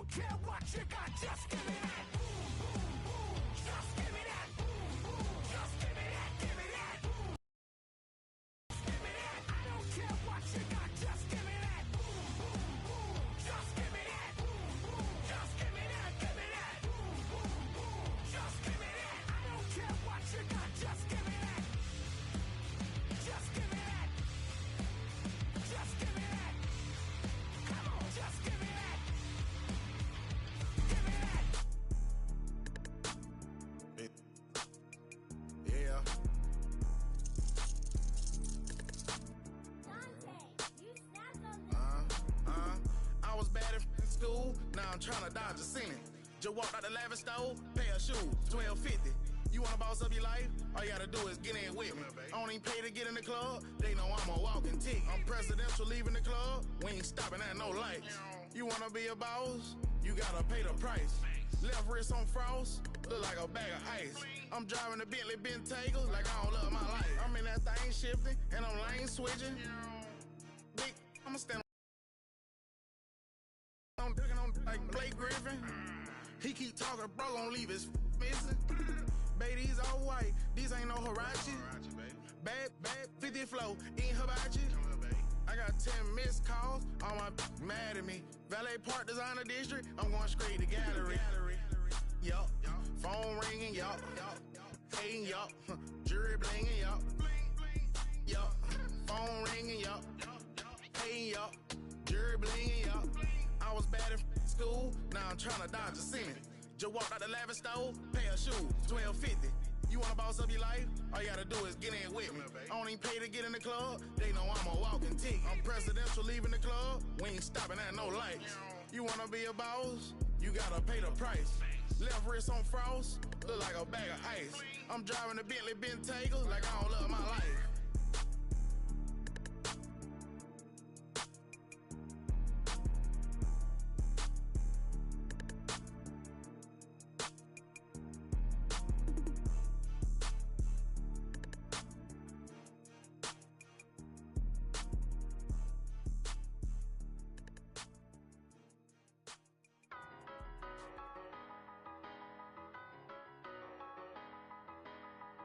don't care what you got, just give me that. Just give me that. Just give me that, give me that. Give me that. I don't care what you got, just give me that. Just give me that. Just give me that, give me that. Just give me that. I don't care what you got, just give me that. Just give me that. Just give me that. Come on, just give me that. Give me that. Yeah. I was bad in school, now I'm trying to dodge a sentence. Just walked out the lavish store, pair of shoes, $12.50. You wanna boss up your life? All you gotta do is get in with me. I don't even pay to get in the club, they know I'm a walking ticket. I'm presidential leaving the club, we ain't stopping at no lights. You wanna be a boss? You gotta pay the price. Left wrist on frost, look like a bag of ice. I'm driving a Bentley Bentayga like I don't love my life. I'm in that thing shifting, and I'm lane switching. Big, I'ma stand on like Blake Griffin. He keep talking, bro, gon' leave his missing. Baby, these all white, these ain't no Hirachi. Bad, 50 flow, eating hibachi. I got 10 missed calls, all my mad at me. Valet Park Designer District, I'm going straight to gallery. Yup, phone ringing, yup. Hating, yup. Jury blinging, yup. Yup, phone ringing, yup. Hating, yup. Jury blinging, yup. I was bad in school, now I'm trying to dodge a sentence. Just walked out the lavish store, pair of shoes, $12.50. You wanna boss up your life? All you gotta do is get in with me. I don't even pay to get in the club, they know I'm a walking ticket. I'm presidential leaving the club, we ain't stopping at no lights. You wanna be a boss? You gotta pay the price. Left wrist on frost, look like a bag of ice. I'm driving a Bentley Bentayga like I don't love my life.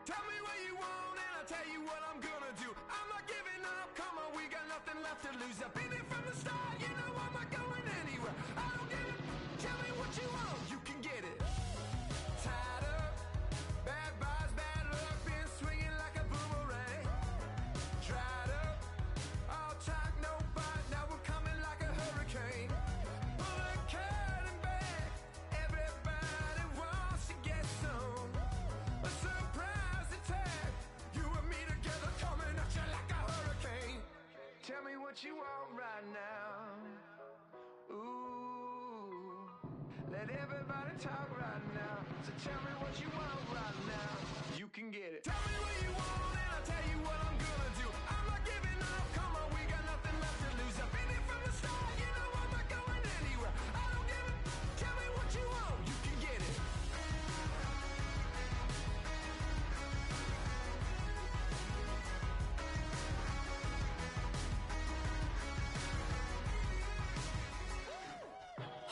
Tell me what you want and I'll tell you what I'm gonna do. I'm not giving up, come on, we got nothing left to lose. I've been here from the start, you know I'm not going anywhere. I don't give it, tell me what you want, you can get it. Tied up, bad vibes, bad luck, been swinging like a boomerang. Dried up, all talk, no bite, now we're coming like a hurricane. Pull the curtain back, everybody wants to get some. A surprise attack, you and me together coming at you like a hurricane. Tell me what you want right now. Ooh, let everybody talk right now. So tell me what you want right now. You can get it. Tell me what you want and I'll tell you what I'm gonna do. I'm not giving up, come on, we got nothing left to lose. I've been here from the start, you know I'm not going anywhere. I don't give it, tell me what you want, you can get it.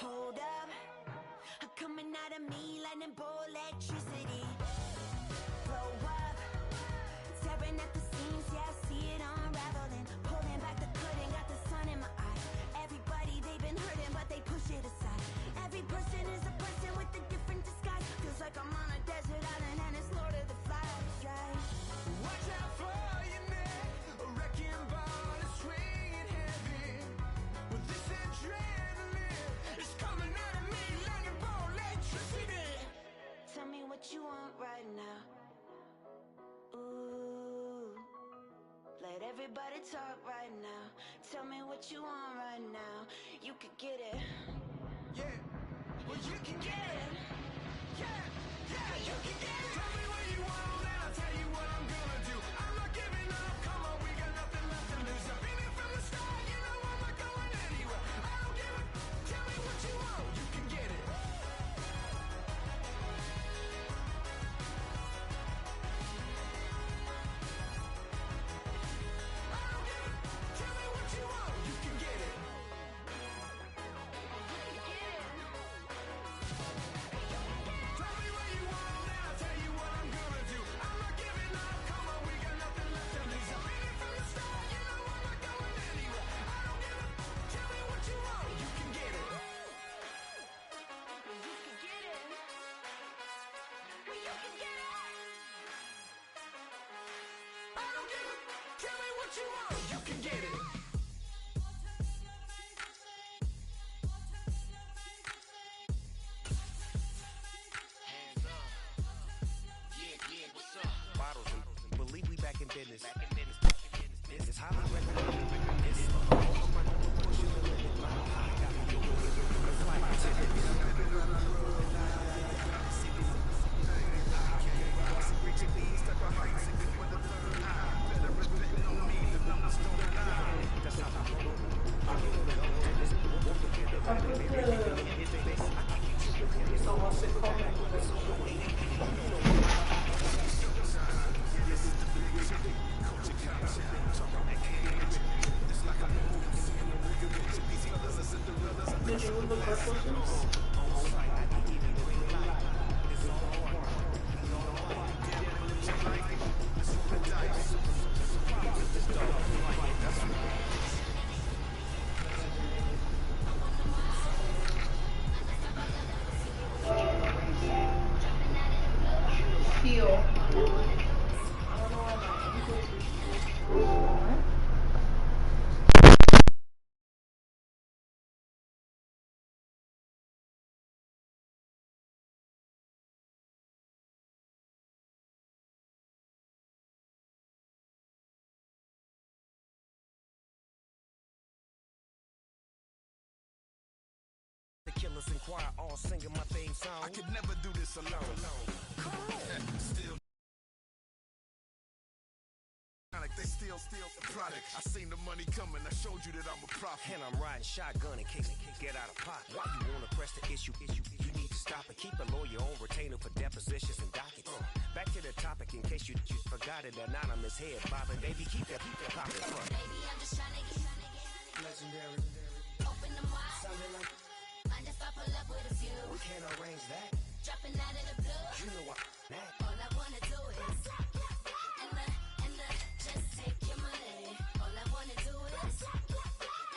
Hold up, coming out of me, lightning bolt electricity. Blow up, tearing at the seams, yeah, I see it unraveling. Pulling back the curtain, got the sun in my eye. Everybody, they've been hurting, but they push it aside. Every person is a person with a different disguise. Feels like I'm on a desert island and it's Lord of the Flies, right? Watch out for your neck, a wrecking ball is swinging heavy. With this adrenaline, it's coming out of me, lightning bolt electricity. Tell me what you want right now. Ooh, let everybody talk right now. Tell me what you want right now. You could get it. Yeah, well you can get it. Yeah, you can get it. Tell me what you want and I'll tell you what I'm gonna do. I'm not giving up, come on, we got nothing left to lose. I've been here from the start, you know I'm not going anywhere. I don't give it, tell me what you want, you can get it. I don't give it, tell me what you want, you can get it. You could get it. what you want, you can get it. Hands up. Yeah, what's up? Bottles and believe we back in business. This is highly recommended. Did you look for questions? Feel. The killers inquire, all singing my theme song. I could never do this alone. Still they still the product. I seen the money coming, I showed you that I'm a prophet. And I'm riding shotgun in case get out of pocket. Why you wanna press the issue? You need to stop and keep a lawyer on retainer for depositions and dockets. Back to the topic in case you forgot it. Anonymous head bobbing, baby, keep that popping front. Baby, I'm just trying to get Legendary. open them wide. Sounding like Mind if I pull up with a few? we can't arrange that. Dropping out of the blue. You know what that. All I wanna do is and the just take your money. All I wanna do is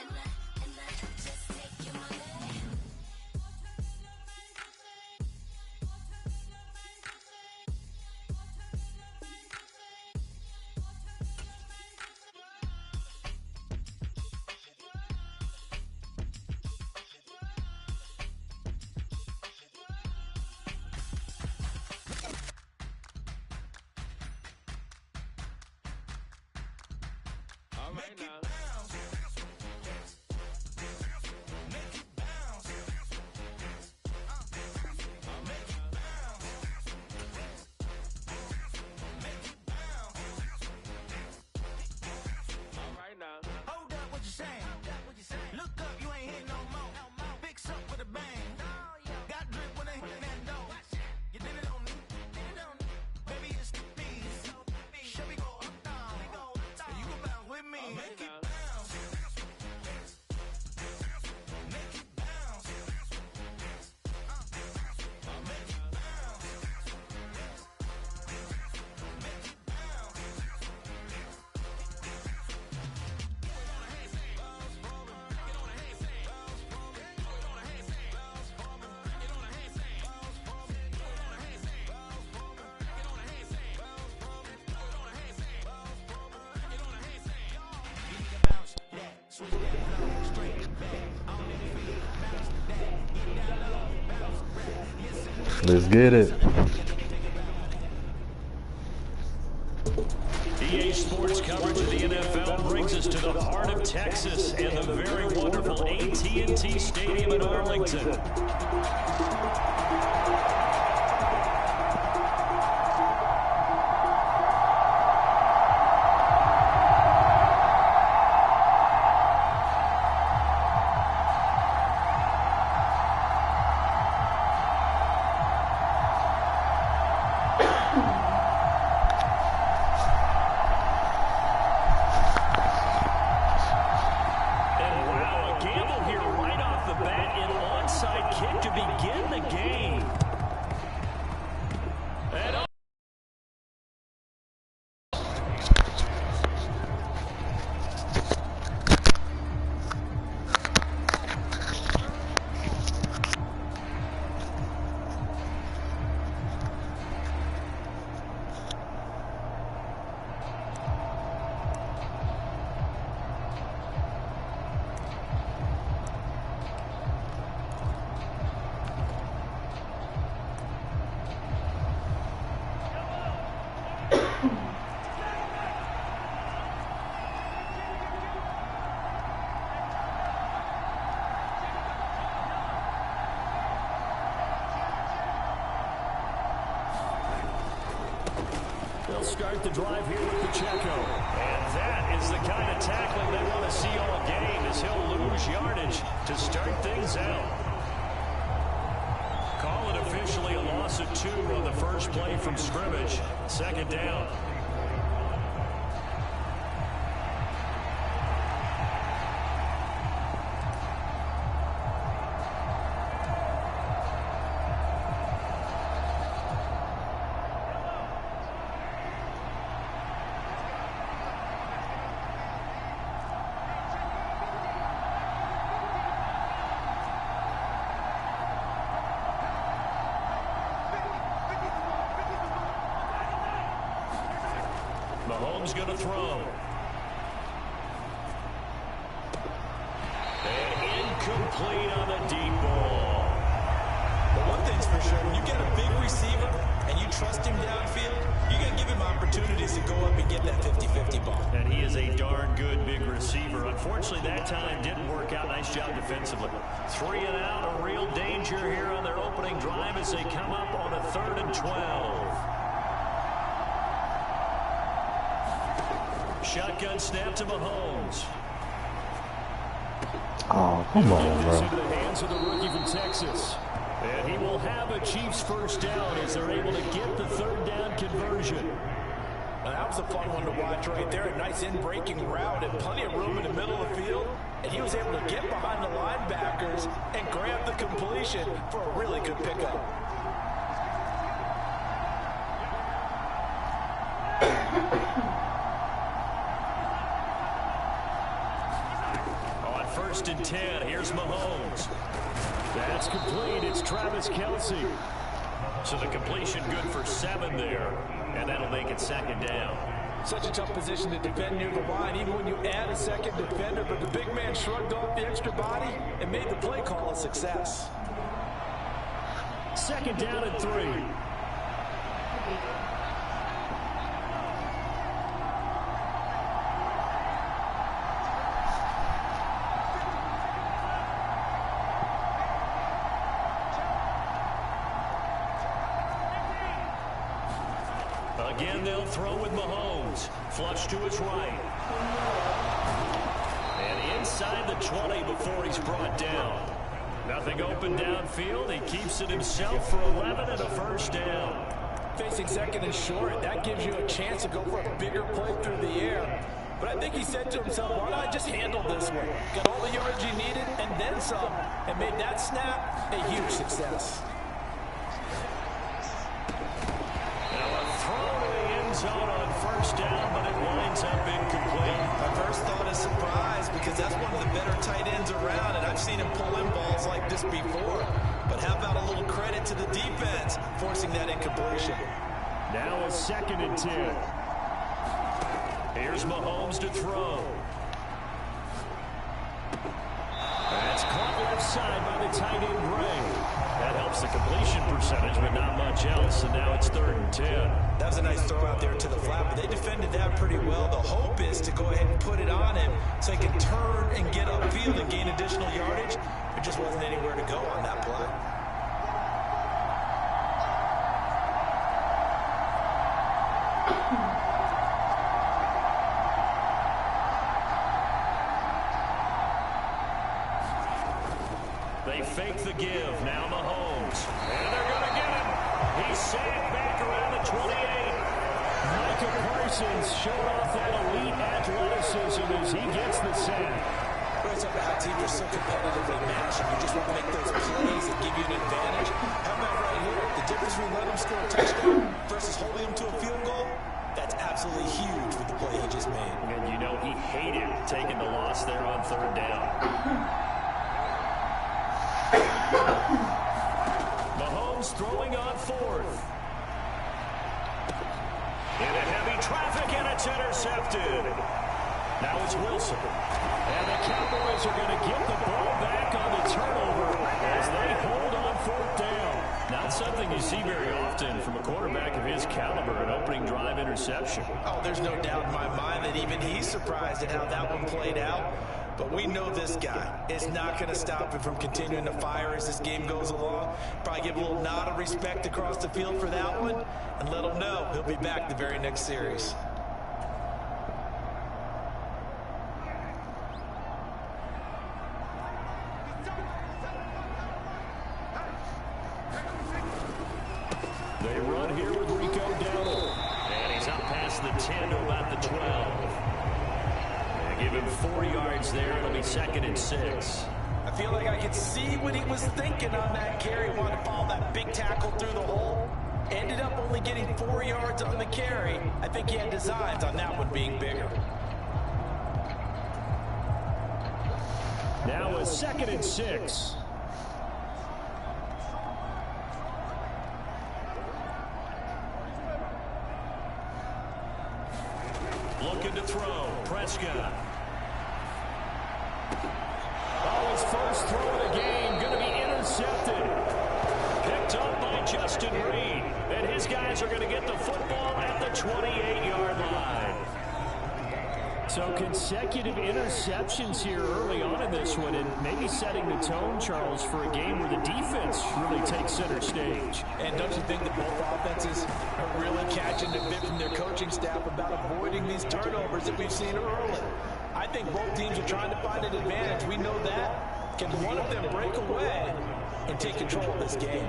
and the just take your money. Make it bounce. Make it bounce. Make it bounce. Make it bounce. All right now. Hold up, what you saying? Look up, you ain't hitting no more. Fix up with a bang. Got drip when they hit that door. You did it on me. Baby, it's me. Should we go up down? And you go bounce with me. Make it bounce. Make it bounce. Make it bounce. Make it bounce. Let's get it. EA Sports coverage of the NFL brings us to the heart of Texas and the very wonderful AT&T Stadium in Arlington. They'll start the drive here with Pacheco. And that is the kind of tackling they want to see all game, as he'll lose yardage to start things out. Call it officially a loss of 2 on the first play from scrimmage. Second down. Mahomes going to throw. And incomplete on the deep ball. But one thing's for sure, when you get a big receiver and you trust him downfield, you got to give him opportunities to go up and get that 50-50 ball. And he is a darn good big receiver. Unfortunately, that time didn't work out. Nice job defensively. 3 and out, a real danger here on their opening drive as they come up on a 3rd and 12. Shotgun snap to Mahomes. Oh, come on, bro. Into the hands of the rookie from Texas. And he will have a Chiefs first down as they're able to get the 3rd down conversion. Now, that was a fun one to watch right there. A nice in-breaking route and plenty of room in the middle of the field. And he was able to get behind the linebackers and grab the completion for a really good pickup. On 1st and 10, here's Mahomes. That's complete. It's Travis Kelce. So the completion good for 7 there. And that'll make it 2nd down. Such a tough position to defend near the line, even when you add a second defender. But the big man shrugged off the extra body and made the play call a success. 2nd down and 3. Again, they'll throw with Mahomes. Flush to his right. And inside the 20 before he's brought down. Nothing open downfield. He keeps it himself for 11 and a first down. Facing 2nd and short, that gives you a chance to go for a bigger play through the air. But I think he said to himself, why not just handle this one? Got all the yards you needed and then some. And made that snap a huge success. Zone on 1st down, but it winds up incomplete. My first thought is surprise because that's one of the better tight ends around, and I've seen him pull in balls like this before. But how about a little credit to the defense forcing that incompletion? Now a 2nd and 10. Here's Mahomes to throw. That's caught left side by the tight end Gray. That helps the completion percentage, but not much else, and now it's 3rd and 10. That was a nice throw out there to the flat, but they defended that pretty well. The hope is to go ahead and put it on him so he can turn and get upfield and gain additional yardage. There just wasn't anywhere to go on that play. They fake the give. Now Mahomes. And they're going to get him. He's sacked back around the 28. Micah Parsons showing off that elite athleticism as he gets the sack. It's up how teams are so competitively matched, and you just want to make those plays that give you an advantage. How about right here? The difference between letting him score a touchdown versus holding him to a field goal? That's absolutely huge with the play he just made. And you know he hated taking the loss there on 3rd down. Mahomes throwing on 4th. Into heavy traffic, and it's intercepted. Now it's Wilson. And the Cowboys are going to get the ball back on the turnover as they hold on 4th down. Not something you see very often from a quarterback of his caliber, an opening drive interception. Oh, there's no doubt in my mind that even he's surprised at how that one played out. But we know this guy is not going to stop him from continuing to fire as this game goes along. Probably give a little nod of respect across the field for that one, and let him know he'll be back the very next series. They run here with Rico Dowdle. And he's up past the 10 to about the 12. And give him 4 yards there. It'll be 2nd and 6. I feel like I could see what he was thinking on that carry. Wanted to follow that big tackle through the hole. Ended up only getting 4 yards on the carry. I think he had designs on that one being bigger. Now a 2nd and 6. Looking to throw. Prescott. Oh, his first throw of the game. Going to be intercepted. Picked up by Justin Reed. And his guys are going to get the football at the 28-yard line. So consecutive interceptions here early on in this one, and maybe setting the tone, Charles, for a game where the defense really takes center stage. And don't you think that both offenses are really catching the bit from their coaching staff about avoiding these turnovers that we've seen early? I think both teams are trying to find an advantage. We know that. Can one of them break away and take control of this game?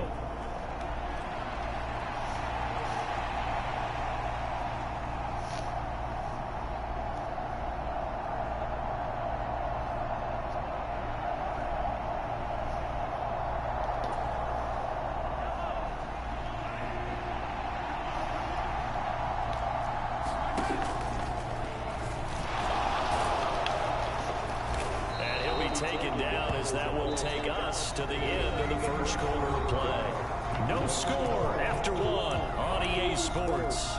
Taken down as that will take us to the end of the first quarter of play. No score after 1 on EA Sports.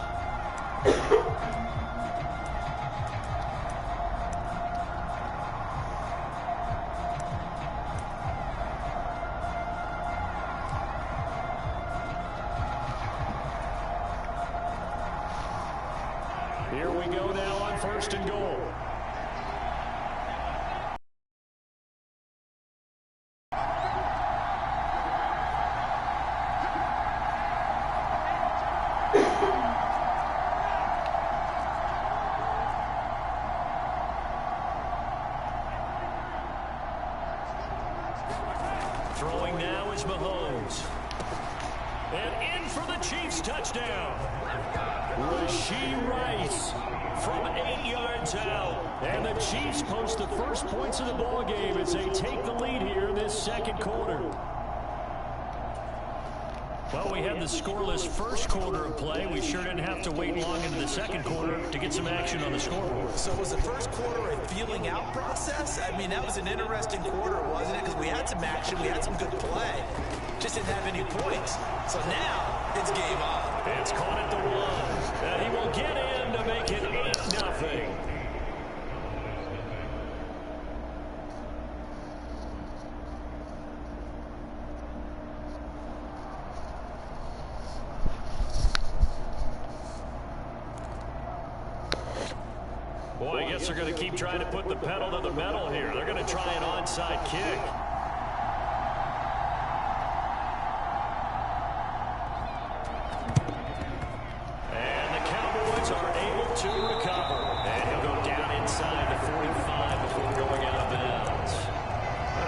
Here we go now on 1st and goal. Throwing now is Mahomes. And in for the Chiefs touchdown. Rashee Rice from 8 yards out. And the Chiefs post the first points of the ball game as they take the lead here in this second quarter. Well, we had the scoreless first quarter of play. We sure didn't have to wait long into the second quarter to get some action on the scoreboard. So was the first quarter a feeling out process? I mean, that was an interesting quarter, wasn't it? Because we had some action, we had some good play. Just didn't have any points. So now it's game on. It's caught at the 1. And he will get in to make it 8-0. Boy, I guess they're going to keep trying to put the pedal to the metal here. They're going to try an onside kick. And the Cowboys are able to recover. And he'll go down inside the 45 before going out of bounds.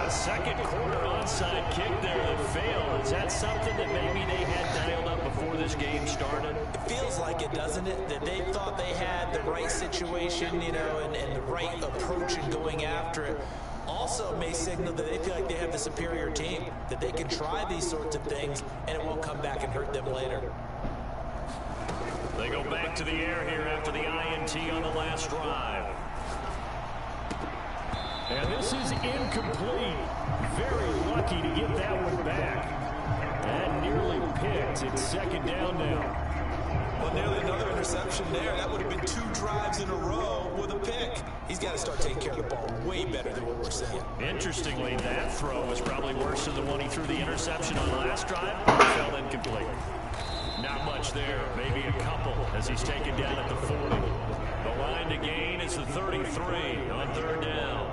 A second quarter onside kick there that failed. Is that something that maybe they had dialed up before this game started? It feels like it, doesn't it? That they thought they had the right situation, you know, and the right approach in going after it. Also may signal that they feel like they have the superior team, that they can try these sorts of things and it won't come back and hurt them later. They go back to the air here after the INT on the last drive. And this is incomplete. Very lucky to get that one back. And nearly picked. It's second down now. Well, nearly another interception there. That would have been 2 drives in a row with a pick. He's got to start taking care of the ball way better than what we're seeing. Interestingly, that throw was probably worse than the one he threw the interception on the last drive. It fell incomplete. Not much there, maybe a couple as he's taken down at the 40. The line to gain is the 33 on 3rd down.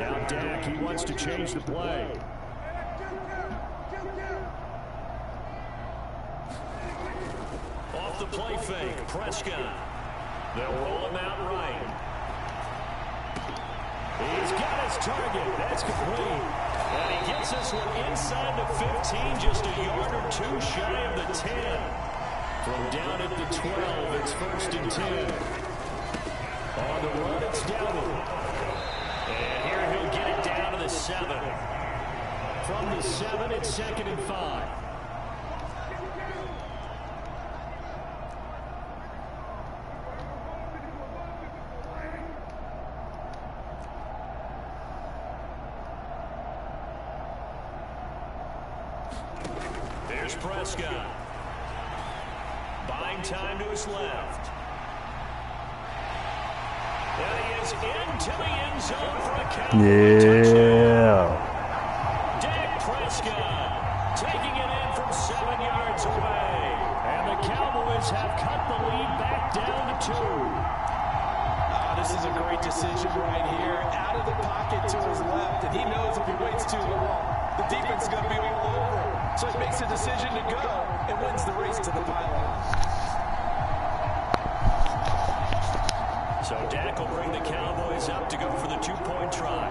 Now Dak, he wants to change the play. Off the play fake, Prescott. They'll roll him out right. He's got his target. That's complete. And he gets this one inside the 15, just a yard or two shy of the 10. From down at the 12, it's 1st and 10. On the run, it's Dowdle. And here he'll get it down to the 7. From the 7, it's 2nd and 5. There's Prescott. Buying time to his left. And he is into the end zone for a touchdown. Dak Prescott taking it in from 7 yards away. And the Cowboys have cut the lead back down to 2. This is a great decision right here. Out of the pocket to his left, and he knows if he waits too long, the defense is going to be all over him. So he makes a decision to go and wins the race to the pylon. So Dak will bring the Cowboys up to go for the 2-point try.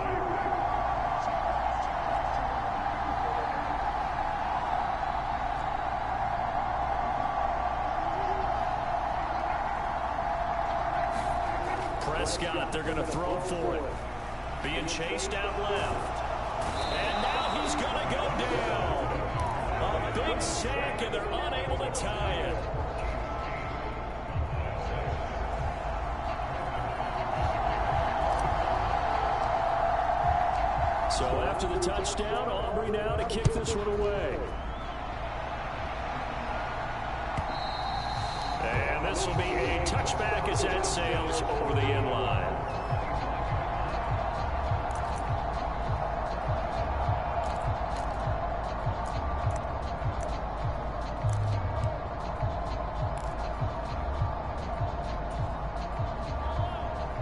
Prescott, they're going to throw for it. Being chased out left. And now he's going to go down. A big sack, and they're unable to tie it. So after the touchdown, Aubrey now to kick this one away. And this will be a touchback as that sails over the end line.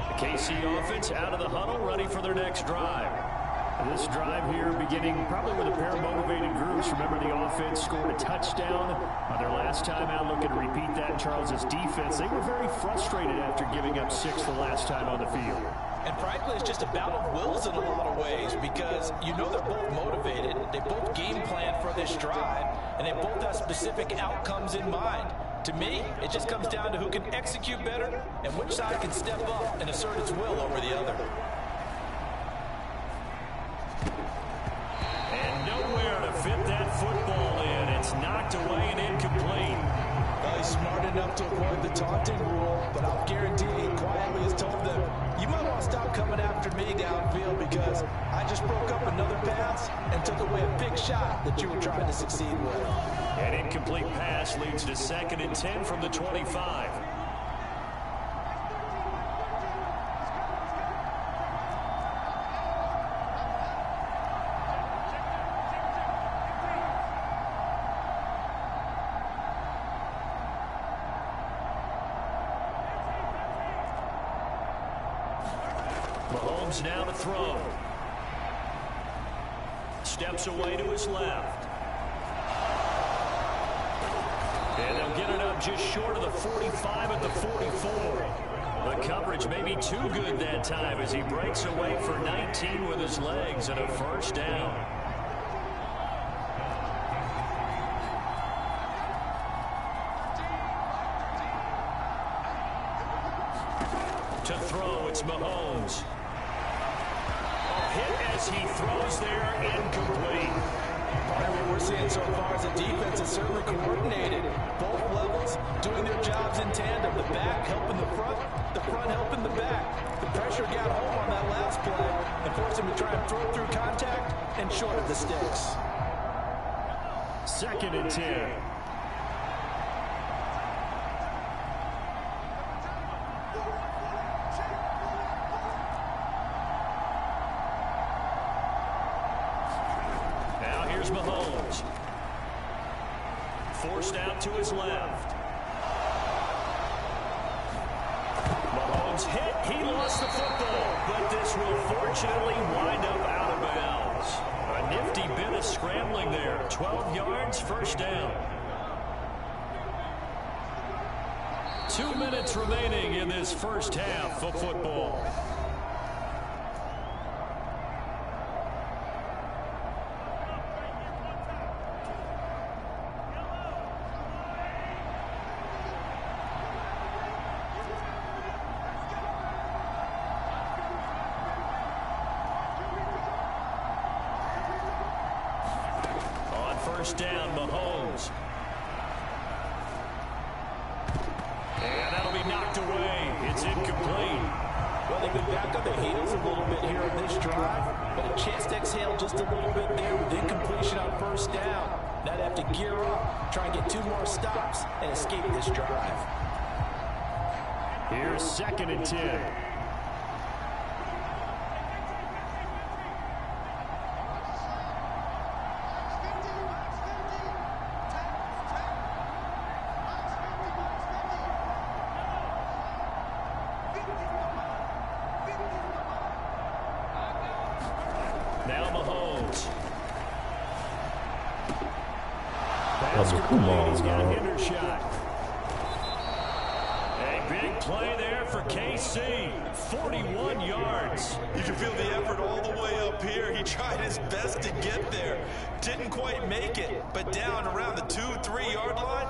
The KC offense out of the huddle, ready for their next drive. This drive here beginning probably with a pair of motivated groups. Remember, the offense scored a touchdown on their last time out. Looking to repeat that. Charles's defense, they were very frustrated after giving up 6 the last time on the field. And frankly, it's just a battle of wills in a lot of ways because you know they're both motivated. They both game plan for this drive, and they both have specific outcomes in mind. To me, it just comes down to who can execute better and which side can step up and assert its will over the other. Fit that football in. It's knocked away and incomplete. Well, he's smart enough to avoid the taunting rule, but I'll guarantee he quietly has told them, you might want to stop coming after me downfield because I just broke up another pass and took away a big shot that you were trying to succeed with. An incomplete pass leads to 2nd and 10 from the 25. Mahomes now to throw. Steps away to his left. And they'll get it up just short of the 45 at the 44. The coverage may be too good that time as he breaks away for 19 with his legs and a 1st down. To throw, it's Mahomes. Hit as he throws there, incomplete. Part of what we're seeing so far is the defense is certainly coordinated. Both levels doing their jobs in tandem. The back helping the front helping the back. The pressure got home on that last play and forced him to try and throw through contact and short of the sticks. 2nd and 10. Mahomes. Forced out to his left. Mahomes hit. He lost the football, but this pass will fortunately wind up out of bounds. A nifty bit of scrambling there. 12 yards, first down. 2 minutes remaining in this first half of football. First down, Mahomes. And that'll be knocked away. It's incomplete. Well, they've been back on their heels a little bit here on this drive, but a chance to exhale just a little bit there with incompletion on first down. Now they have to gear up, try and get 2 more stops, and escape this drive. Here's 2nd and 10. Come on, he's got a man. hitter shot. A big play there for KC. 41 yards. You can feel the effort all the way up here. He tried his best to get there. Didn't quite make it, but down around the 2-3 yard line,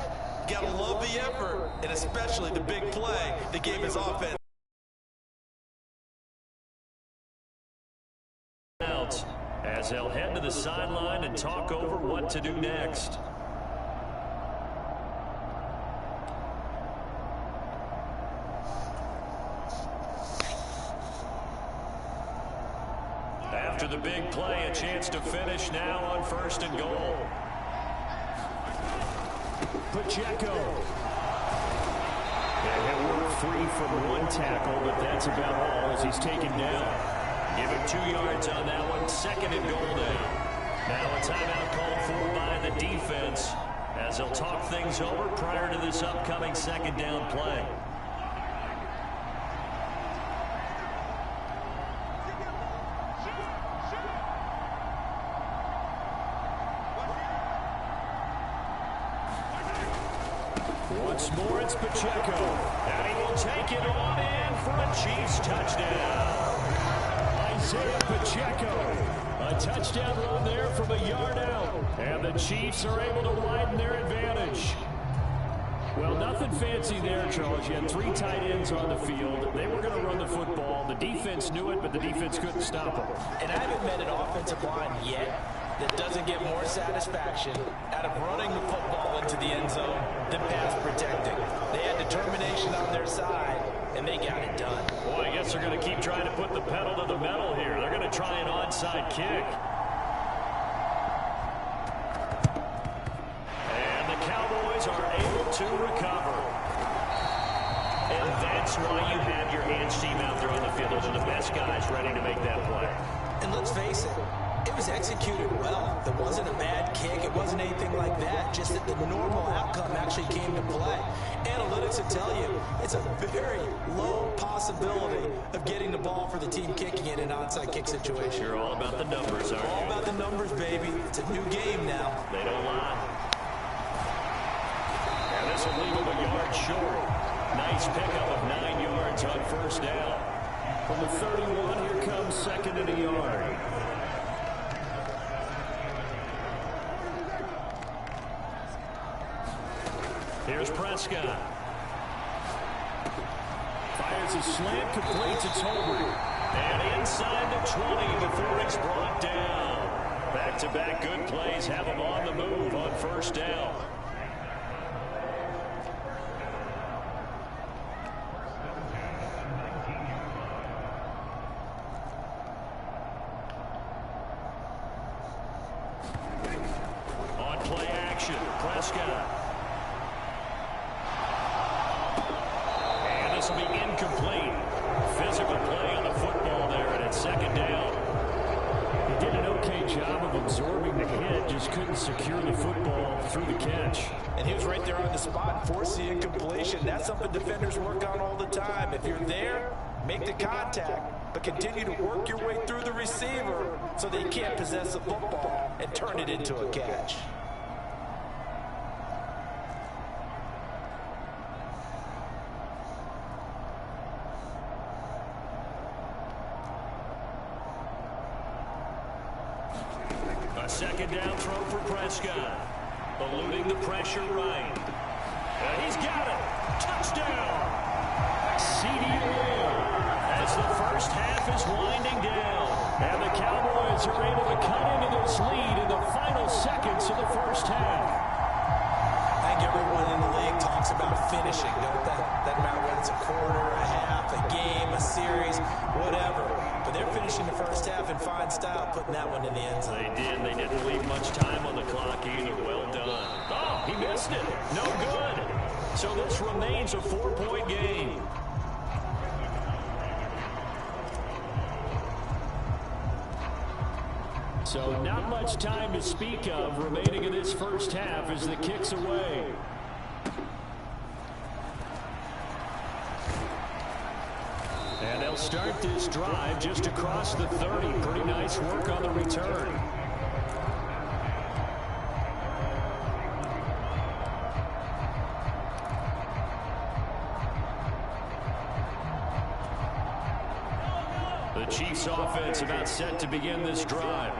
you gotta love the effort, and especially the big play that gave his offense. Out as they'll head to the sideline and talk over what to do next. After the big play, a chance to finish now on 1st and goal. Pacheco. And he'll work free from 1 tackle, but that's about all as he's taken down. Give him 2 yards on that one. 2nd and goal now. Now a timeout called for by the defense as they'll talk things over prior to this upcoming 2nd down play. Once more, it's Pacheco. And he will take it on in for a Chiefs touchdown. Isaiah Pacheco. A touchdown run there from a yard out. And the Chiefs are able to widen their advantage. Well, nothing fancy there, Charles. You had 3 tight ends on the field. They were going to run the football. The defense knew it, but the defense couldn't stop them. And I haven't met an offensive line yet that doesn't get more satisfaction out of running the football into the end zone than pass protecting. They had determination on their side, and they got it done. Boy, I guess they're going to keep trying to put the pedal to the metal here. They're going to try an onside kick. And the Cowboys are able to recover. And that's why you have your hands team out there on the field. Those are the best guys ready to make that play. And let's face it, it was executed well. There wasn't a bad kick. It wasn't anything like that. Just that the normal outcome actually came to play. Analytics will tell you it's a very low possibility of getting the ball for the team kicking it in an onside kick situation. You're all about the numbers, aren't you? All about the numbers, baby. It's a new game now. They don't lie. And this will leave them a yard short. Nice pickup of 9 yards on first down. From the 31, here comes 2nd and a yard. Here's Prescott. Fires a slant, completes its Holbert. And inside the 20 before it's brought down. Back-to-back good plays have him on the move on first down. On play action, Prescott. This will be incomplete. Physical play on the football there, and it's 2nd down. He did an okay job of absorbing the hit, just couldn't secure the football through the catch. And he was right there on the spot, forcing incompletion. That's something defenders work on all the time. If you're there, make the contact, but continue to work your way through the receiver so that you can't possess the football and turn it into a catch. A second down throw for Prescott. Eluding the pressure right. And he's got it. Touchdown. CD as the first half is winding down. And the Cowboys are able to cut into this lead in the final seconds of the first half. I think everyone in the league talks about finishing, don't they? Doesn't matter whether it's a quarter, a half, a game, a series, whatever. But they're finishing the first half in fine style, putting that one in the end zone. They did. They didn't leave much time on the clock either. Well done. Oh, he missed it. No good. So this remains a 4-point game. So not much time to speak of remaining in this first half as the kick's away. And they'll start this drive just across the 30. Pretty nice work on the return. The Chiefs offense about set to begin this drive.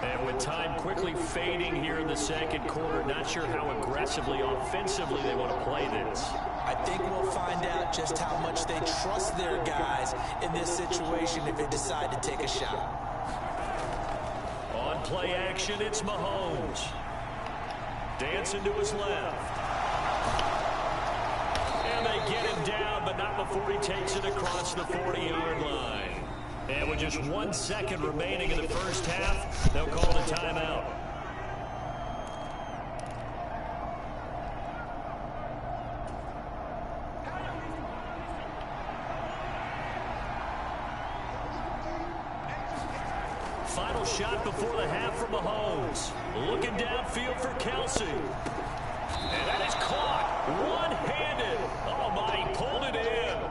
And with time quickly fading here in the second quarter, not sure how aggressively, offensively they want to play this. I think we'll find out just how much they trust their guys in this situation if they decide to take a shot. On play action, it's Mahomes. Dancing to his left. And they get him down, but not before he takes it across the 40-yard line. And with just 1 second remaining in the first half, they'll call a timeout. Final shot before the half from Mahomes. Looking downfield for Kelsey. And that is caught one-handed. Oh, my, he pulled it in.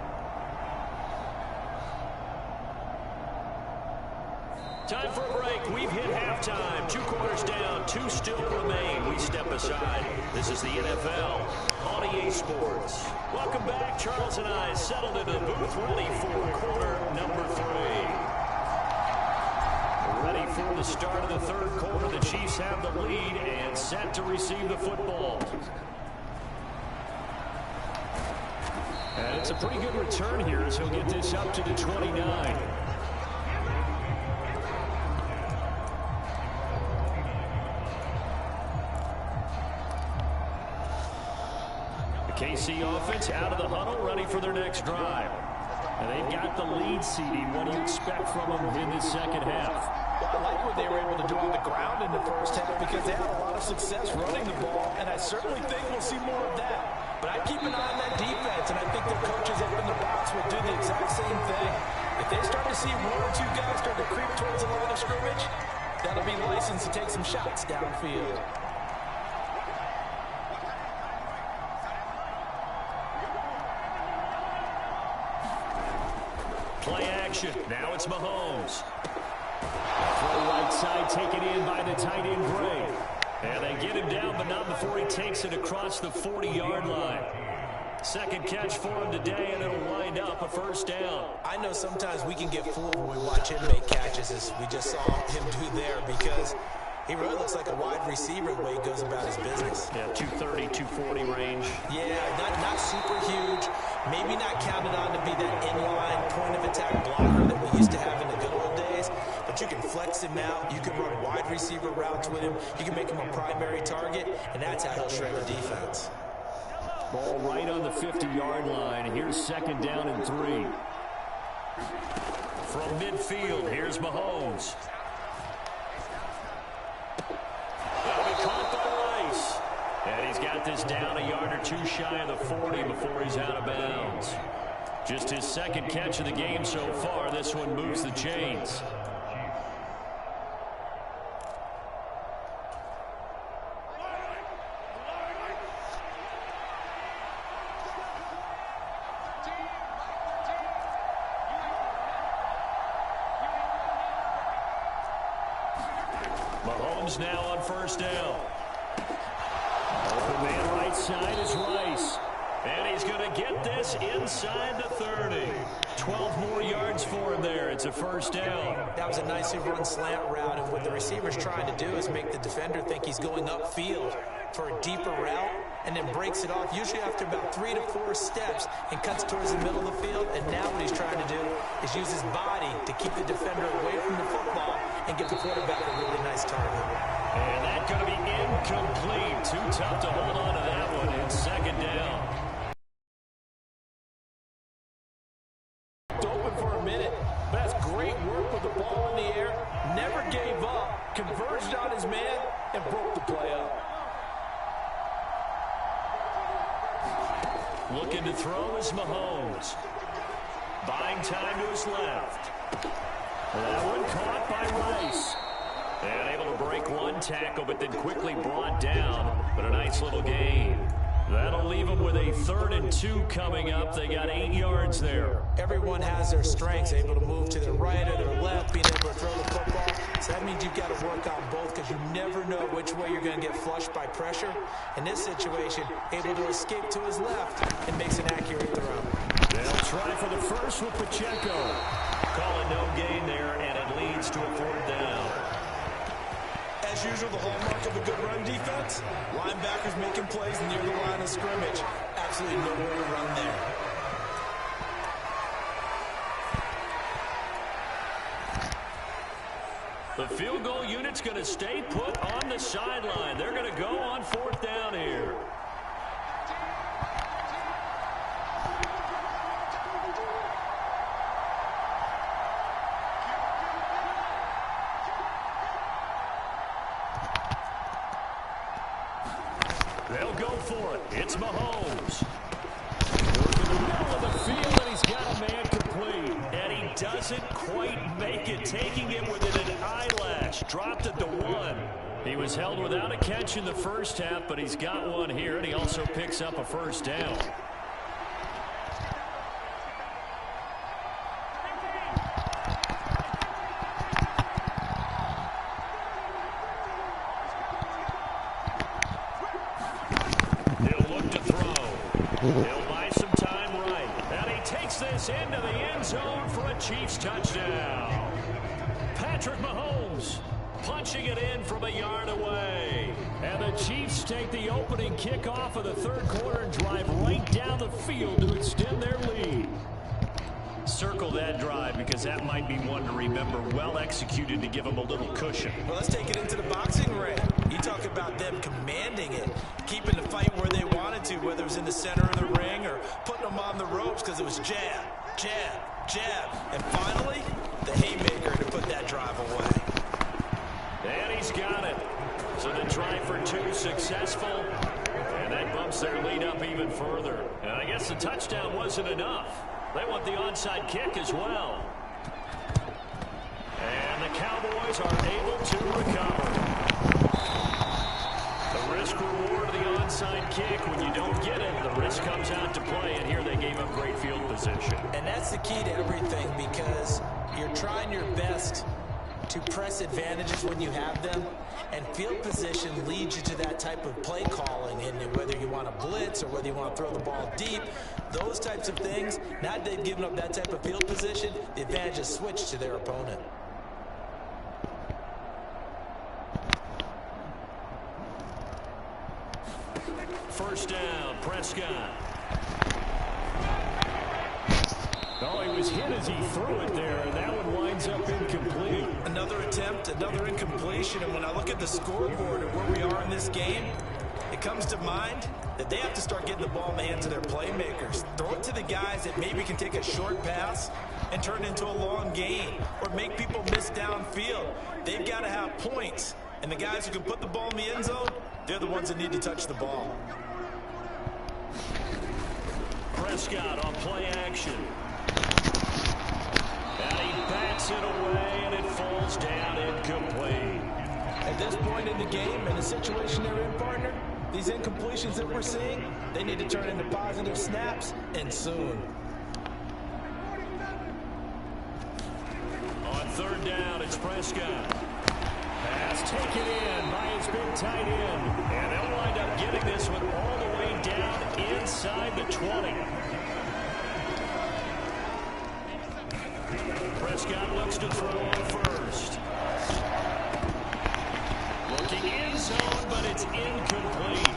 Time for a break. We've hit halftime. 2 quarters down. 2 still remain. We step aside. This is the NFL on EA Sports. Welcome back. Charles and I settled into the booth, ready for quarter number 3. Ready for the start of the third quarter. The Chiefs have the lead and set to receive the football. And it's a pretty good return here as he'll get this up to the 29. KC offense out of the huddle, ready for their next drive. And they've got the lead, CD. What do you expect from them in this second half? Well, I like what they were able to do on the ground in the first half because they had a lot of success running the ball, and I certainly think we'll see more of that. But I keep an eye on that defense, and I think their coaches up in the box will do the exact same thing. If they start to see 1 or 2 guys start to creep towards the line of scrimmage, that'll be licensed to take some shots downfield. Play action. Now it's Mahomes. Throw right side taken in by the tight end Gray. And they get him down, but not before he takes it across the 40-yard line. Second catch for him today, and it'll wind up a first down. I know sometimes we can get fooled when we watch him make catches, as we just saw him do there, because he really looks like a wide receiver the way he goes about his business. Yeah, 230, 240 range. Yeah, not super huge. Maybe not counted on to be that inline point-of-attack blocker that we used to have in the good old days. But you can flex him out. You can run wide receiver routes with him. You can make him a primary target, and that's how he'll shred the defense. Ball right on the 50-yard line. Here's second down and 3. From midfield, here's Mahomes. That'll be caught by Rice. And he's got this down a yard or 2 shy of the 40 before he's out of bounds. Just his second catch of the game so far. This one moves the chains. Mahomes now on first down. Open man right side is Rice. And he's going to get this inside the 30. 12 more yards for him there. It's a first down. That was a nicely run slant route, and what the receiver's trying to do is make the defender think he's going upfield for a deeper route, and then breaks it off, usually after about 3 to 4 steps, and cuts towards the middle of the field. And now what he's trying to do is use his body to keep the defender away from the football and give the quarterback a really nice target. And that's going to be incomplete. Too tough to hold on to that one. It's second down. Open for a minute. That's great work with the ball in the air. Never gave up. Converged on his man and broke the play up. Looking to throw is Mahomes. Buying time to his left. That one caught by Rice. And able to break one tackle, but then quickly brought down. But a nice little gain. That'll leave them with a 3rd and 2 coming up. They got 8 yards there. Everyone has their strengths, able to move to their right or their left, being able to throw the football. So that means you've got to work on both, because you never know which way you're going to get flushed by pressure. In this situation, able to escape to his left and makes an accurate throw. They'll try for the first with Pacheco. Call it no gain there, and it leads to a 4th down. As usual, the hallmark of a good run defense, linebackers making plays near the line of scrimmage. Absolutely nowhere to run there. The field goal unit's going to stay put on the sideline. They're going to go on 4th down here. They'll go for it. It's Mahomes. Goes in the middle of the field, and he's got a man complete. And he doesn't quite make it, taking it within an eyelash. Dropped it to 1. He was held without a catch in the first half, but he's got one here, and he also picks up a first down. He'll buy some time right. And he takes this into the end zone for a Chiefs touchdown. Patrick Mahomes punching it in from a yard away. And the Chiefs take the opening kickoff of the 3rd quarter and drive right down the field to extend their lead. Circle that drive, because that might be one to remember. Well executed to give them a little cushion. Well, let's take it into the boxing ring. You talk about them commanding it, keeping the fight where they wanted to, whether it was in the center of the ring or putting them on the ropes, because it was jab, jab, jab. And finally, the haymaker to put that drive away. And he's got it. So the try for 2 successful. And that bumps their lead up even further. And I guess the touchdown wasn't enough. They want the onside kick as well. And the Cowboys are able to recover. The risk-reward of the onside kick, when you don't get it, the risk comes out to play, and here they gave up great field position. And that's the key to everything, because you're trying your best to press advantages when you have them, and field position leads you to that type of play calling, and whether you want to blitz or whether you want to throw the ball deep, those types of things. Now that they've given up that type of field position, the advantage is switched to their opponent. First down, Prescott. Oh, he was hit as he threw it there, and that one winds up incomplete. Another attempt, another incompletion, and when I look at the scoreboard and where we are in this game, it comes to mind that they have to start getting the ball in the hands of their playmakers. Throw it to the guys that maybe can take a short pass and turn it into a long gain, or make people miss downfield. They've got to have points, and the guys who can put the ball in the end zone, they're the ones that need to touch the ball. Prescott on play action. And he bats it away, and it falls down incomplete. At this point in the game, in the situation they're in, partner, these incompletions that we're seeing, they need to turn into positive snaps, and soon. On 3rd down, it's Prescott. pass taken in by his big tight end. And they'll wind up getting this one all the way down inside the 20. Prescott looks to throw on first. Looking in zone, but it's incomplete.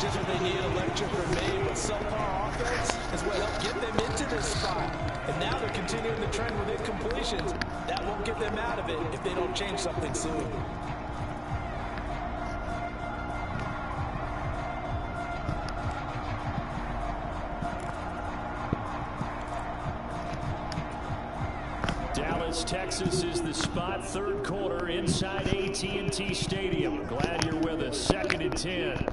Just what they need, electric grenade, but subpar offense is what helped get them into this spot. And now they're continuing the trend with incompletions. That won't get them out of it if they don't change something soon. Dallas, Texas is the spot. Third quarter inside AT&T Stadium. Glad you're with us. 2nd and 10.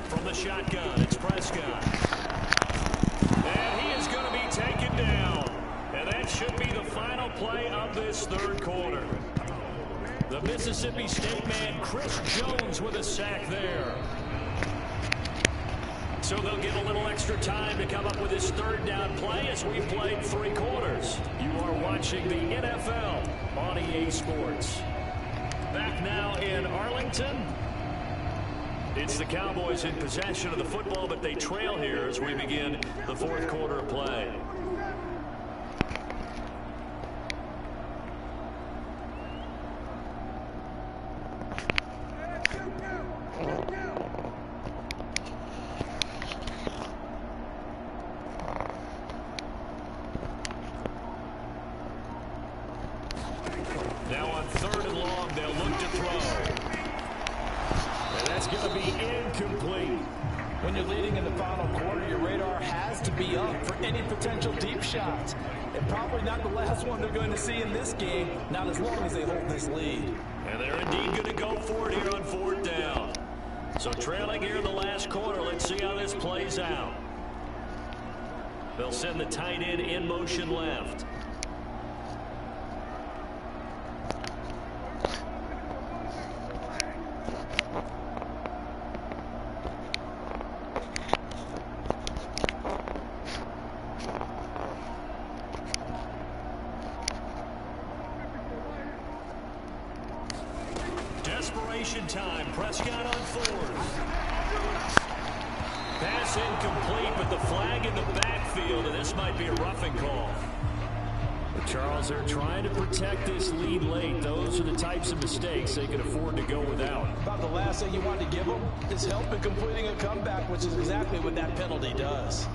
From the shotgun, it's Prescott. And he is going to be taken down. And that should be the final play of this third quarter. The Mississippi State man, Chris Jones, with a sack there. So they'll get a little extra time to come up with this third down play as we've played 3 quarters. You are watching the NFL on EA Sports. Back now in Arlington. It's the Cowboys in possession of the football, but they trail here as we begin the 4th quarter of play. Now on 3rd and long, they'll look to throw. And that's going to be incomplete. When you're leading in the final quarter, your radar has to be up for any potential deep shots. And probably not the last one they're going to see in this game, not as long as they hold this lead. And they're indeed going to go for it here on 4th down. So trailing here in the last quarter, let's see how this plays out. They'll send the tight end in motion left. Desperation time. Prescott on 4th. Pass incomplete, but the flag in the backfield, and this might be a roughing call. But Charles, they're trying to protect this lead late. Those are the types of mistakes they can afford to go without. About the last thing you want to give them is help in completing a comeback, which is exactly what that penalty does.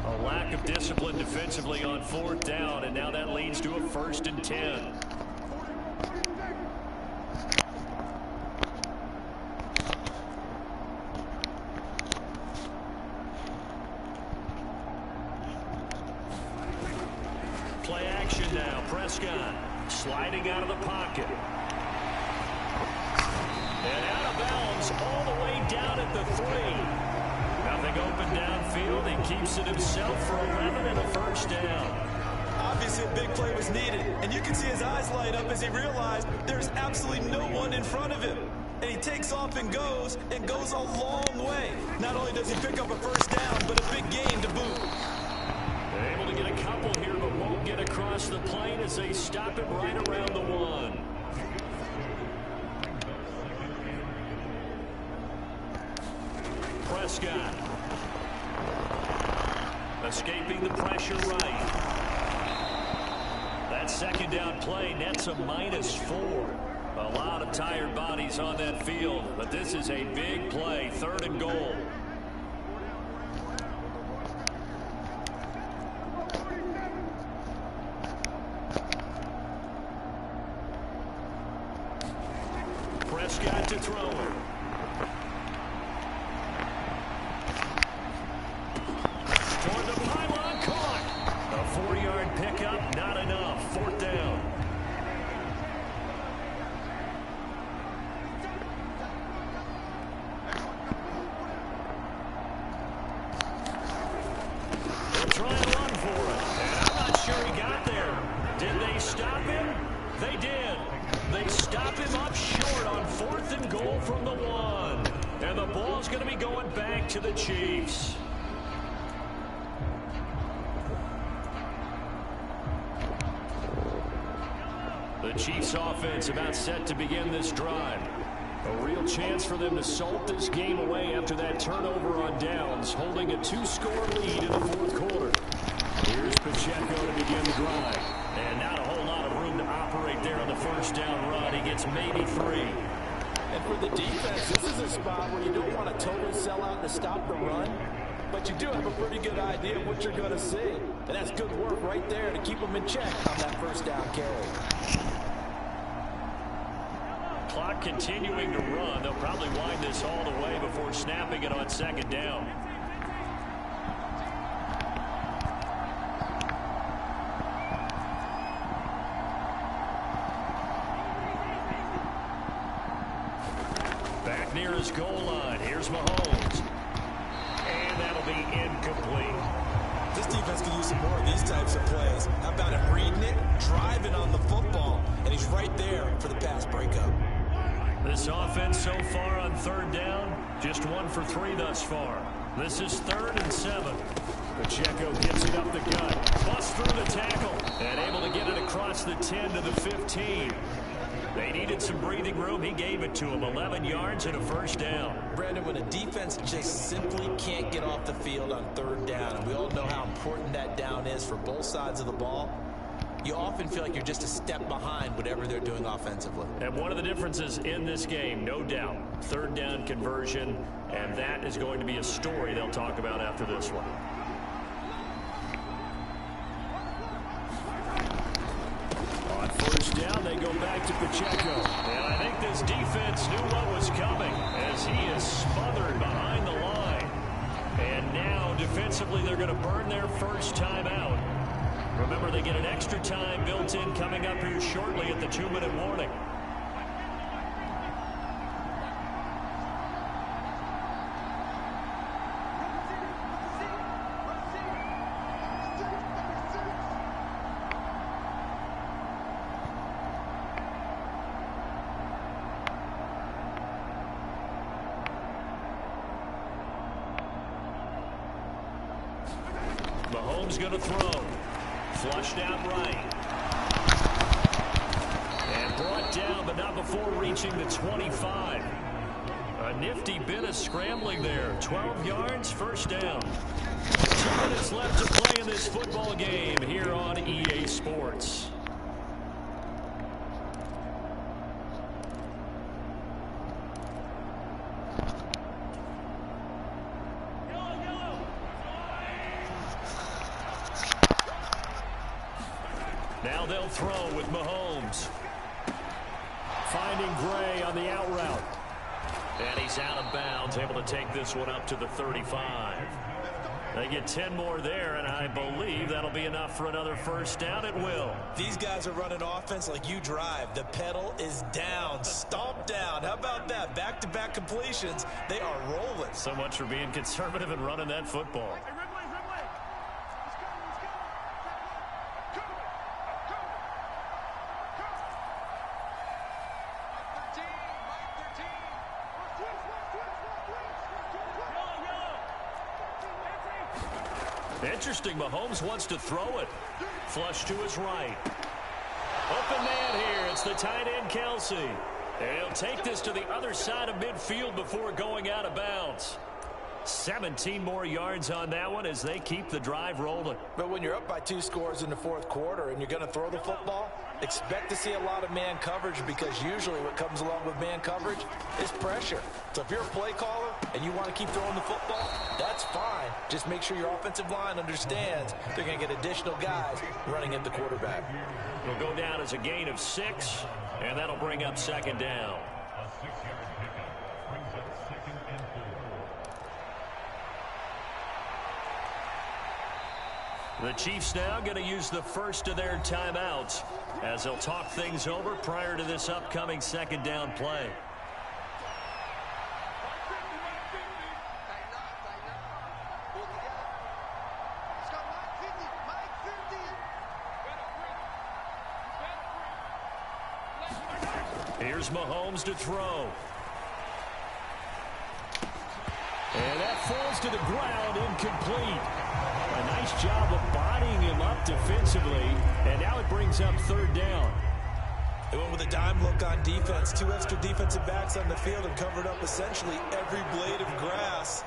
A lack of discipline defensively on 4th down, and now that leads to a 1st and 10. Play action now. Prescott sliding out of the pocket. And out of bounds all the way down at the 3. Nothing open downfield. He keeps it himself for 11 and a 1st down. Obviously a big play was needed, and you can see his eyes light up as he realized there's absolutely no one in front of him. And he takes off and goes a long way. Not only does he pick up a 1st down, but a big gain to boot. They're able to get a couple here, but won't get across the plane as they stop him right around the 1. Prescott escaping the pressure right. That 2nd down play nets a -4. A lot of tired bodies on that field, but this is a big play. 3rd and goal. Prescott to throw it. Toward the pylon, caught. A 4-yard pickup, not enough. 4th down. They'll try and run for it. And I'm not sure he got there. Did they stop him? They did. They stop him up short on 4th and goal from the 1. And the ball's going to be going back to the Chiefs. The Chiefs offense about set to begin this drive. A real chance for them to salt this game away after that turnover on downs, holding a 2-score lead in the fourth quarter. Here's Pacheco to begin the drive. And not a whole lot of room to operate there on the first down run. He gets maybe 3. And for the defense, this is a spot where you don't want to totally sell out to stop the run, but you do have a pretty good idea of what you're going to see. And that's good work right there to keep them in check on that first down carry. Clock continuing to run. They'll probably wind this all the way before snapping it on second down. Back near his goal line. Here's Mahomes. And that'll be incomplete. This defense could use some more of these types of plays. How about him reading it, driving on the football, and he's right there for the pass breakup. This offense so far on third down, just 1 for 3 thus far. This is 3rd and 7. Pacheco gets it up the gut, busts through the tackle, and able to get it across the 10 to the 15. They needed some breathing room. He gave it to him. 11 yards and a first down. Brandon, when a defense just simply can't get off the field on third down, and we all know how important that down is for both sides of the ball, you often feel like you're just a step behind whatever they're doing offensively. And one of the differences in this game, no doubt, third down conversion, and that is going to be a story they'll talk about after this one. On first down, they go back to Pacheco. And I think this defense knew what was coming as he is smothered behind the line. And now, defensively, they're going to burn their first time out. Remember, they get an extra time built in coming up here shortly at the 2-minute warning. Mahomes going to throw. Flushed out right. And brought down, but not before reaching the 25. A nifty bit of scrambling there. 12 yards, first down. 2 minutes left to play in this football game here on EA Sports. Now they'll throw with Mahomes. Finding Gray on the out route. And he's out of bounds, able to take this one up to the 35. They get 10 more there, and I believe that'll be enough for another first down. It will. These guys are running offense like you drive. The pedal is down, stomp down. How about that? Back-to-back completions. They are rolling. So much for being conservative and running that football. Interesting. Mahomes wants to throw it. Flush to his right. Open man here. It's the tight end, Kelsey. And he'll take this to the other side of midfield before going out of bounds. 17 more yards on that one as they keep the drive rolling. But when you're up by 2 scores in the fourth quarter and you're going to throw the football, expect to see a lot of man coverage, because usually what comes along with man coverage is pressure. So if you're a play caller and you want to keep throwing the football, that's fine. Just make sure your offensive line understands they're going to get additional guys running at the quarterback. It'll go down as a gain of 6, and that'll bring up second down. The Chiefs now going to use the first of their timeouts as they'll talk things over prior to this upcoming second down play. Here's Mahomes to throw. And that falls to the ground, incomplete. A nice job of bodying him up defensively, and now it brings up third down. They went with a dime look on defense. 2 extra defensive backs on the field and covered up essentially every blade of grass.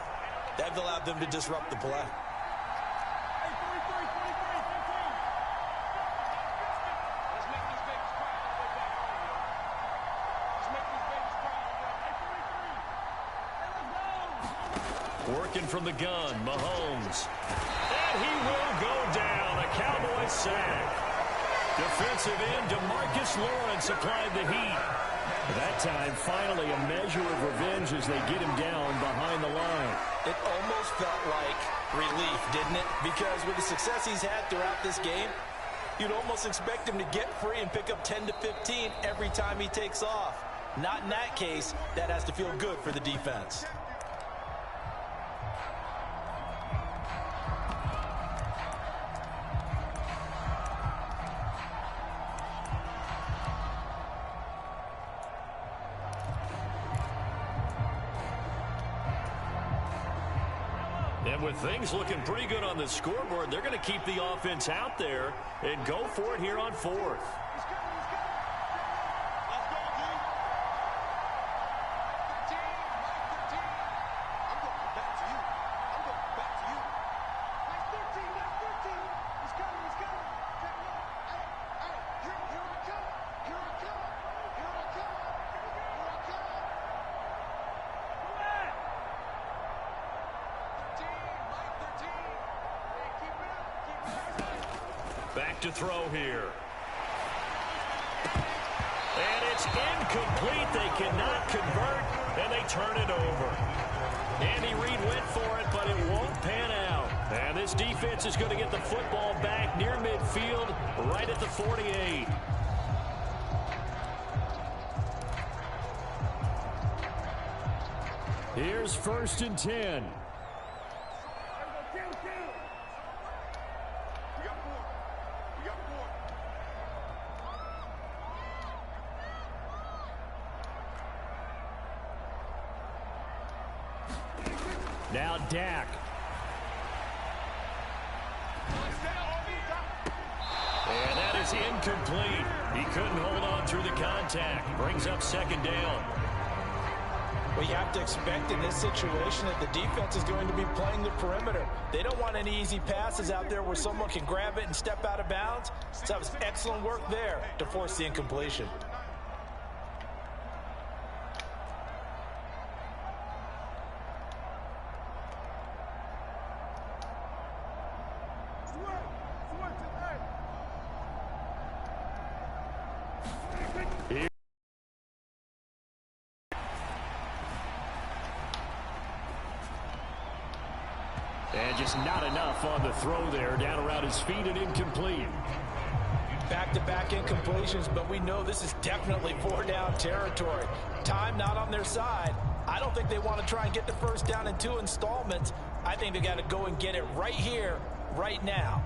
That allowed them to disrupt the play. Working from the gun, Mahomes. And he will go down. A Cowboy sack. Defensive end, DeMarcus Lawrence applied the heat. That time, finally, a measure of revenge as they get him down behind the line. It almost felt like relief, didn't it? Because with the success he's had throughout this game, you'd almost expect him to get free and pick up 10 to 15 every time he takes off. Not in that case. That has to feel good for the defense. And with things looking pretty good on the scoreboard, they're going to keep the offense out there and go for it here on fourth. Back to throw here. And it's incomplete. They cannot convert, and they turn it over. Andy Reid went for it, but it won't pan out. And this defense is going to get the football back near midfield, right at the 48. Here's 1st and 10. Now Dak. And that is incomplete. He couldn't hold on through the contact. Brings up 2nd down. Well, you have to expect in this situation that the defense is going to be playing the perimeter. They don't want any easy passes out there where someone can grab it and step out of bounds. So that was excellent work there to force the incompletion. And just not enough on the throw there, down around his feet and incomplete. Back-to-back incompletions, but we know this is definitely 4-down territory. Time not on their side. I don't think they want to try and get the 1st down in 2 installments. I think they got to go and get it right here, right now.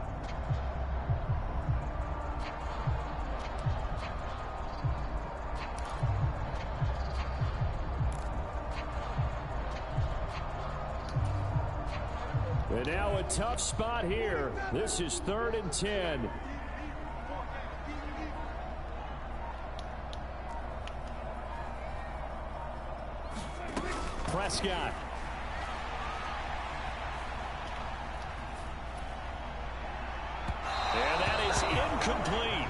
And now a tough spot here. This is 3rd and 10. Prescott. And that is incomplete.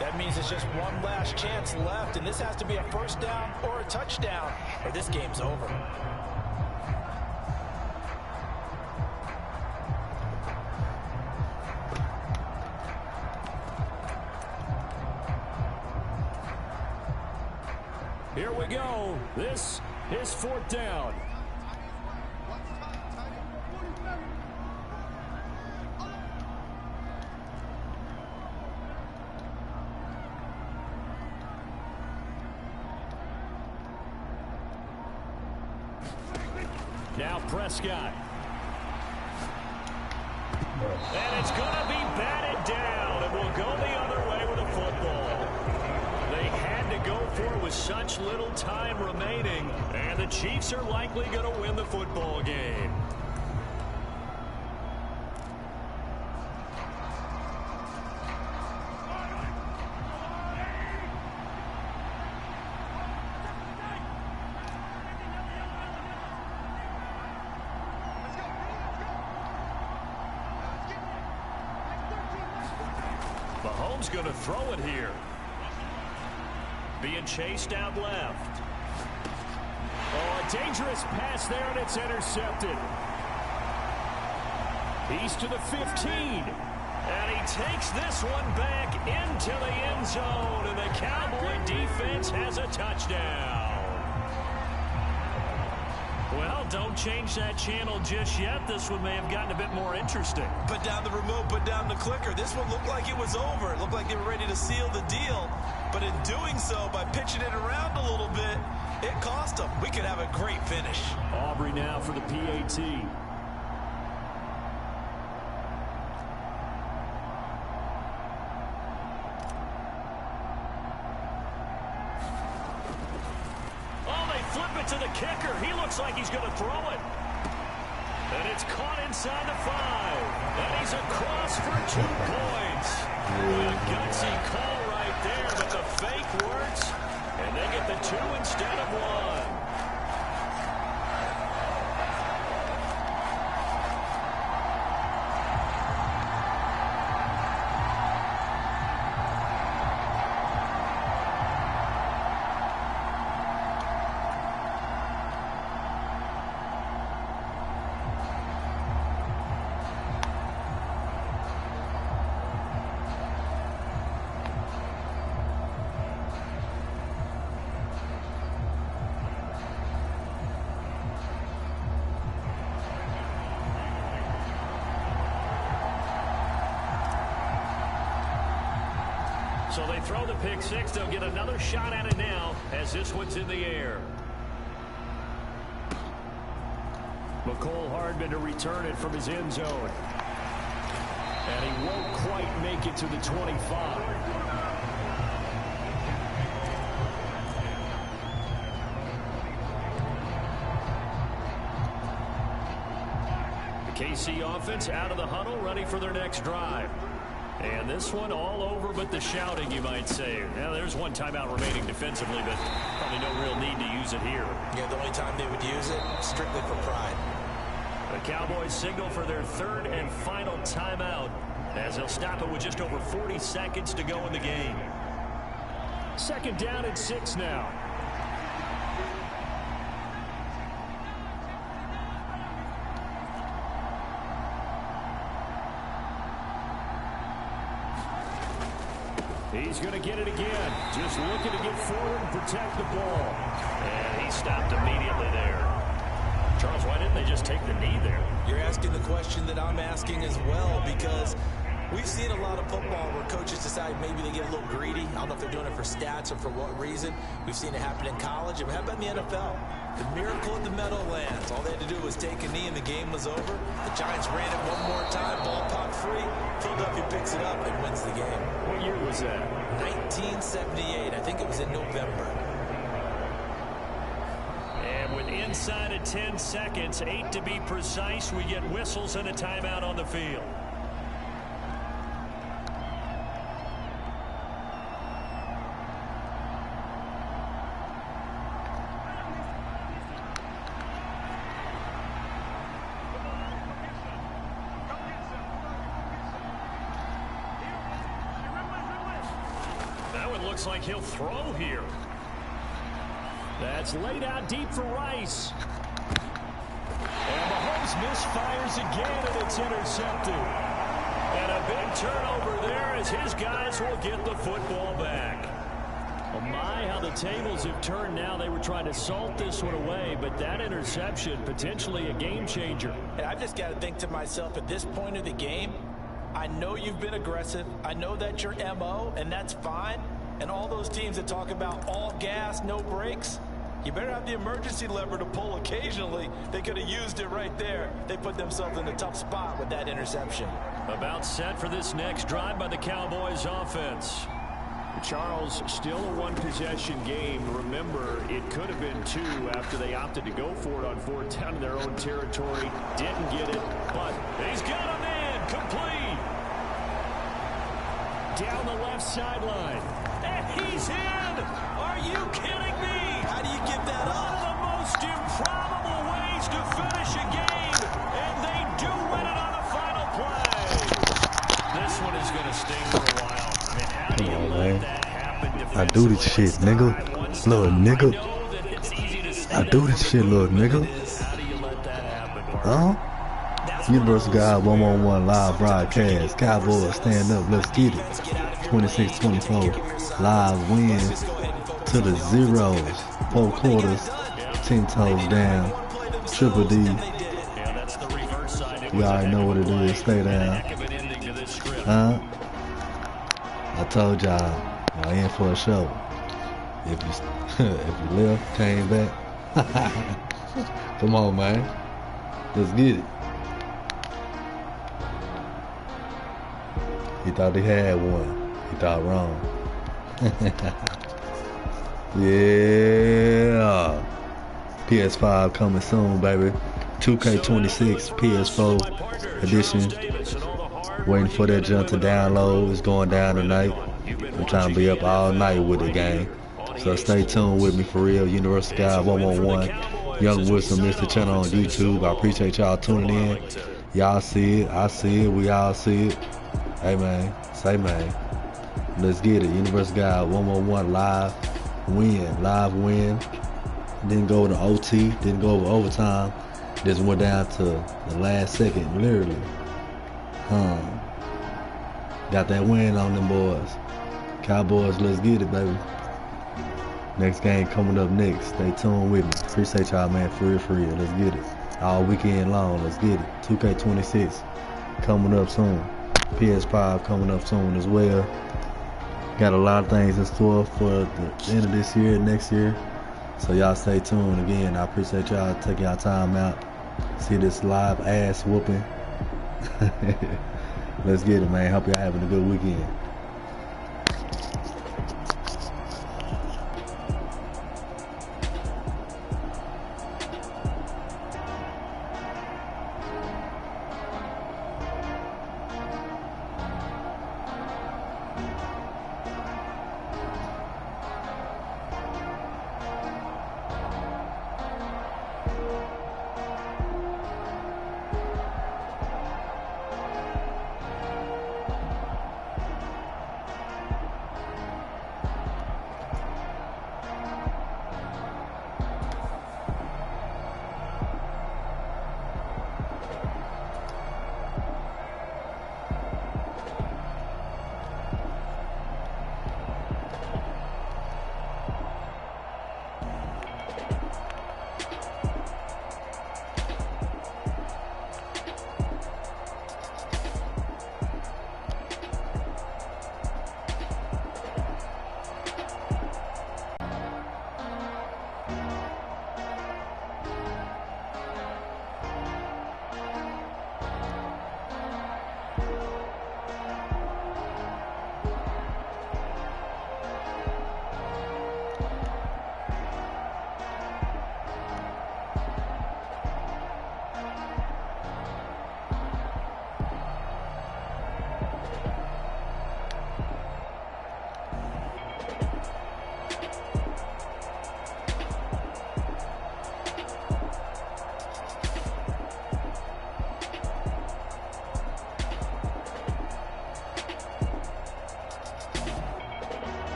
That means it's just one last chance left, and this has to be a 1st down or a touchdown, or this game's over. Here we go. This is 4th down. Now Prescott. And it's going to be batted down, and we'll go the other way with the football. They had to go for with such little time remaining, and the Chiefs are likely going to win the football game. Mahomes going to throw it here. Being chased out left. Oh, a dangerous pass there, and it's intercepted. He's to the 15. And he takes this one back into the end zone, and the Cowboy defense has a touchdown. Well, don't change that channel just yet. This one may have gotten a bit more interesting. Put down the remote, put down the clicker. This one looked like it was over. It looked like they were ready to seal the deal. But in doing so, by pitching it around a little bit, it cost them. We could have a great finish. Aubrey now for the PAT. Flip it to the kicker. He looks like he's going to throw it. And it's caught inside the 5. And he's across for 2 points. A gutsy call right there, but the fake works. And they get the 2 instead of 1. So they throw the pick 6. They'll get another shot at it now as this one's in the air. McCole Hardman to return it from his end zone. And he won't quite make it to the 25. The KC offense out of the huddle, ready for their next drive. And this one all over but the shouting, you might say. Now, there's one timeout remaining defensively, but probably no real need to use it here. Yeah, the only time they would use it, strictly for pride. The Cowboys signal for their 3rd and final timeout, as they'll stop it with just over 40 seconds to go in the game. 2nd down and 6 now. He's going to get it again. Just looking to get forward and protect the ball. And he stopped immediately there. Charles, why didn't they just take the knee there? You're asking the question that I'm asking as well, because we've seen a lot of football where coaches decide maybe they get a little greedy. I don't know if they're doing it for stats or for what reason. We've seen it happen in college. And how about in the NFL? The miracle of the Meadowlands. All they had to do was take a knee and the game was over. The Giants ran it one more time. Ball popped free. Philadelphia picks it up and wins the game. What year was that? 1978. I think it was in November. And with inside of 10 seconds, 8 to be precise, we get whistles and a timeout on the field. Looks like he'll throw here. That's laid out deep for Rice. And Mahomes misfires again, and it's intercepted. And a big turnover there as his guys will get the football back. Oh my, how the tables have turned now. They were trying to salt this one away, but that interception, potentially a game changer. And I've just got to think to myself, at this point of the game, I know you've been aggressive. I know that's your MO, and that's fine. And all those teams that talk about all gas, no brakes, you better have the emergency lever to pull occasionally. They could have used it right there. They put themselves in a tough spot with that interception. About set for this next drive by the Cowboys offense. Charles, still a one-possession game. Remember, it could have been 2 after they opted to go for it on 4th down in their own territory. Didn't get it, but he's got a man complete. Down the left sideline. And he's in! Are you kidding me? How do you give that up? One of the most improbable ways to finish a game, and they do win it on the final play. This one is going to sting for a while. I mean, how do you let that happen? I do this shit, nigga. Little nigga. I do this shit, little nigga. How do you let that happen, Universal God 111 live broadcast. Cowboys stand up, let's get it. 26-24 live win to the zeros. 4 quarters, 10 toes down. Triple D. You already know what it is. Stay down. I told y'all in for a show. If you left, came back. Come on, man. Let's get it. He thought he had one. He thought wrong. Yeah. PS5 coming soon, baby. 2K26 PS4 edition. Waiting for that junk to download. It's going down tonight. I'm trying to be up all night with the game. So stay tuned with me for real. Universal God 111. Young Wisdom Mr. Channel on YouTube. I appreciate y'all tuning in. Y'all see it. I see it. We all see it. Hey, man. Say, man. Let's get it. Universal God 111 live win. Live win. Didn't go to OT. Didn't go over overtime. Just went down to the last second, literally. Got that win on them boys. Cowboys, let's get it, baby. Next game coming up next. Stay tuned with me. Appreciate y'all, man. For real. Let's get it. All weekend long. Let's get it. 2K26 coming up soon. PS5 coming up soon as well. Got a lot of things in store for the end of this year, next year. So y'all stay tuned. Again, I appreciate y'all taking y'all time out. See this live ass whooping. Let's get it, man. Hope y'all having a good weekend.